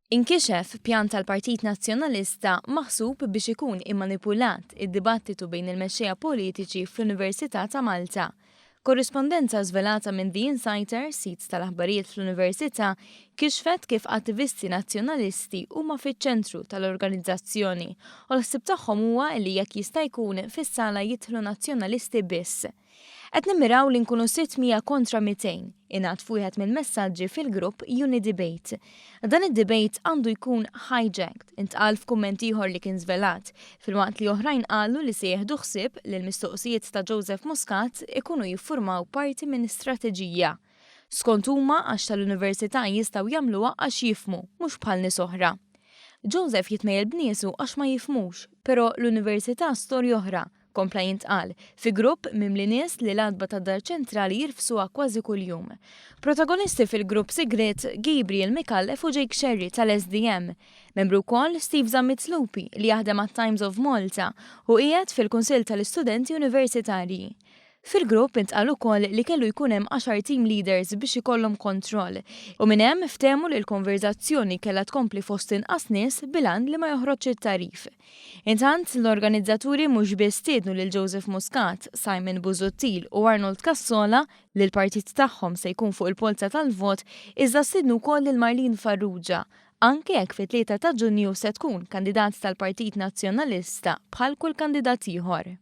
Inkixef pjan tal-Partit Nazzjonalista maħsub biex ikun immanipulat id-dibattitu bejn il-mexxejja politiċi fl-Università ta' Malta. Korrispondenza żvelata minn The Insider, sit tal-aħbarijiet fl-Università, kixfet kif attivisti nazzjonalisti huma fiċ-ċentru tal-organizzazzjoni u l-ħsieb tagħhom huwa li jekk jista' jkun fis-sala jidħlu nazzjonalisti biss. Qed nimmiraw li nkunu 600 kontra 200, ingħad wieħed mill-messaġġi fil-grupp UniDebate. Dan id-debate għandu jkun hijacked, intqal f'kumment ieħor li kien żvelat, filwaqt li oħrajn qalu li se jieħdu ħsieb li l-mistoqsijiet ta' Joseph Muscat ikunu jiffurmaw parti minn strateġija. Skont huma għax tal-Università jistgħu jagħmluha għax jifhmu, mhux bħal nies oħra. Joseph jitmejjel b'niesu għax ma jifhmux, però l-Università storja oħra, kompla jintqal, fi grupp mimli nies li l-adba ta' dar ċentrali jirfsuha kważi kuljum. Protagonisti fil-grupp sigret Gabriel Mikallef u Jake Sherry tal-SDM, membru wkoll Steve Zammit-Slupi li jaħdem għat-Times of Malta u qiegħed fil-Kunsill tal-Istudenti Universitarji. Fil-grupp intqal ukoll li kellu jkun hemm 10 team leaders biex ikollhom kontroll u minn hemm ftehmu li l-konverzazzjoni kellha tkompli fost inqas nies bilan li ma joħroġx it-tarif. Intant l-organizzaturi mhux biss stiednu lil Joseph Muscat, Simon Busuttil u Arnold Cassola li l-partit tagħhom se jkun fuq il-polza tal-vot, iżda stiednu wkoll lil Marlene Farrugia, anke jekk fit-3 ta' Ġunju se tkun kandidat tal-Partit Nazzjonalista bħal kull kandidat ieħor.